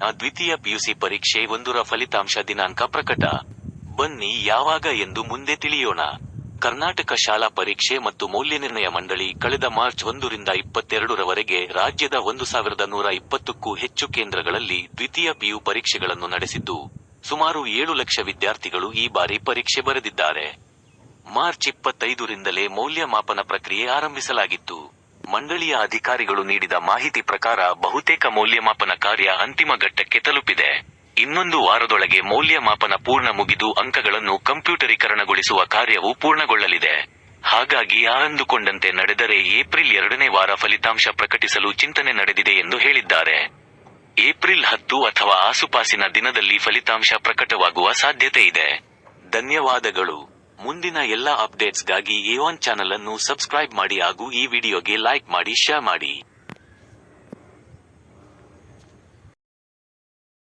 ದ್ವಿತೀಯ ಪಿಯುಸಿ ಪರೀಕ್ಷೆ 1ರ ಫಲಿತಾಂಶ ದಿನಾಂಕ ಪ್ರಕಟ. ಬನ್ನಿ ಯಾವಾಗ ಎಂದು ಮುಂದೆ ತಿಳಿಯೋಣ. ಕರ್ನಾಟಕ ಶಾಲಾ ಪರೀಕ್ಷೆ ಮತ್ತು ಮೌಲ್ಯನಿರ್ಣಯ ಮಂಡಳಿ ಕಳೆದ ಮಾರ್ಚ್ 1ರಿಂದ 22ರವರೆಗೆ ರಾಜ್ಯದ 1120ಕ್ಕೂ ಹೆಚ್ಚು ಕೇಂದ್ರಗಳಲ್ಲಿ ದ್ವಿತೀಯ ಪಿಯು ಪರೀಕ್ಷೆಗಳನ್ನು ನಡೆಸಿದ್ದು, ಸುಮಾರು 7 ಲಕ್ಷ ವಿದ್ಯಾರ್ಥಿಗಳು ಈ ಬಾರಿ ಪರೀಕ್ಷೆ ಬರೆದಿದ್ದಾರೆ. ಮಾರ್ಚ್ 25ರಿಂದಲೇ ಮೌಲ್ಯಮಾಪನ ಪ್ರಕ್ರಿಯೆ ಆರಂಭಿಸಲಾಗಿತ್ತು. ಮಂಡಳಿಯ ಅಧಿಕಾರಿಗಳು ನೀಡಿದ ಮಾಹಿತಿ ಪ್ರಕಾರ ಬಹುತೇಕ ಮೌಲ್ಯಮಾಪನ ಕಾರ್ಯ ಅಂತಿಮ ಘಟ್ಟಕ್ಕೆ ತಲುಪಿದೆ. ಇನ್ನೊಂದು ವಾರದೊಳಗೆ ಮೌಲ್ಯಮಾಪನ ಪೂರ್ಣ ಮುಗಿದು ಅಂಕಗಳನ್ನು ಕಂಪ್ಯೂಟರೀಕರಣಗೊಳಿಸುವ ಕಾರ್ಯವು ಪೂರ್ಣಗೊಳ್ಳಲಿದೆ. ಹಾಗಾಗಿ ಅಂದುಕೊಂಡಂತೆ ನಡೆದರೆ ಏಪ್ರಿಲ್ 2ನೇ ವಾರ ಫಲಿತಾಂಶ ಪ್ರಕಟಿಸಲು ಚಿಂತನೆ ನಡೆದಿದೆ ಎಂದು ಹೇಳಿದ್ದಾರೆ. ಏಪ್ರಿಲ್ 10 ಅಥವಾ ಆಸುಪಾಸಿನ ದಿನದಲ್ಲಿ ಫಲಿತಾಂಶ ಪ್ರಕಟವಾಗುವ ಸಾಧ್ಯತೆ ಇದೆ. ಧನ್ಯವಾದಗಳು. ಮುಂದಿನ ಎಲ್ಲ ಅಪ್ಡೇಟ್ಸ್ಗಾಗಿ A1 ಚಾನಲ್ ಅನ್ನು ಸಬ್ಸ್ಕ್ರೈಬ್ ಮಾಡಿ ಹಾಗೂ ಈ ವಿಡಿಯೋಗೆ ಲೈಕ್ ಮಾಡಿ, ಶೇರ್ ಮಾಡಿ.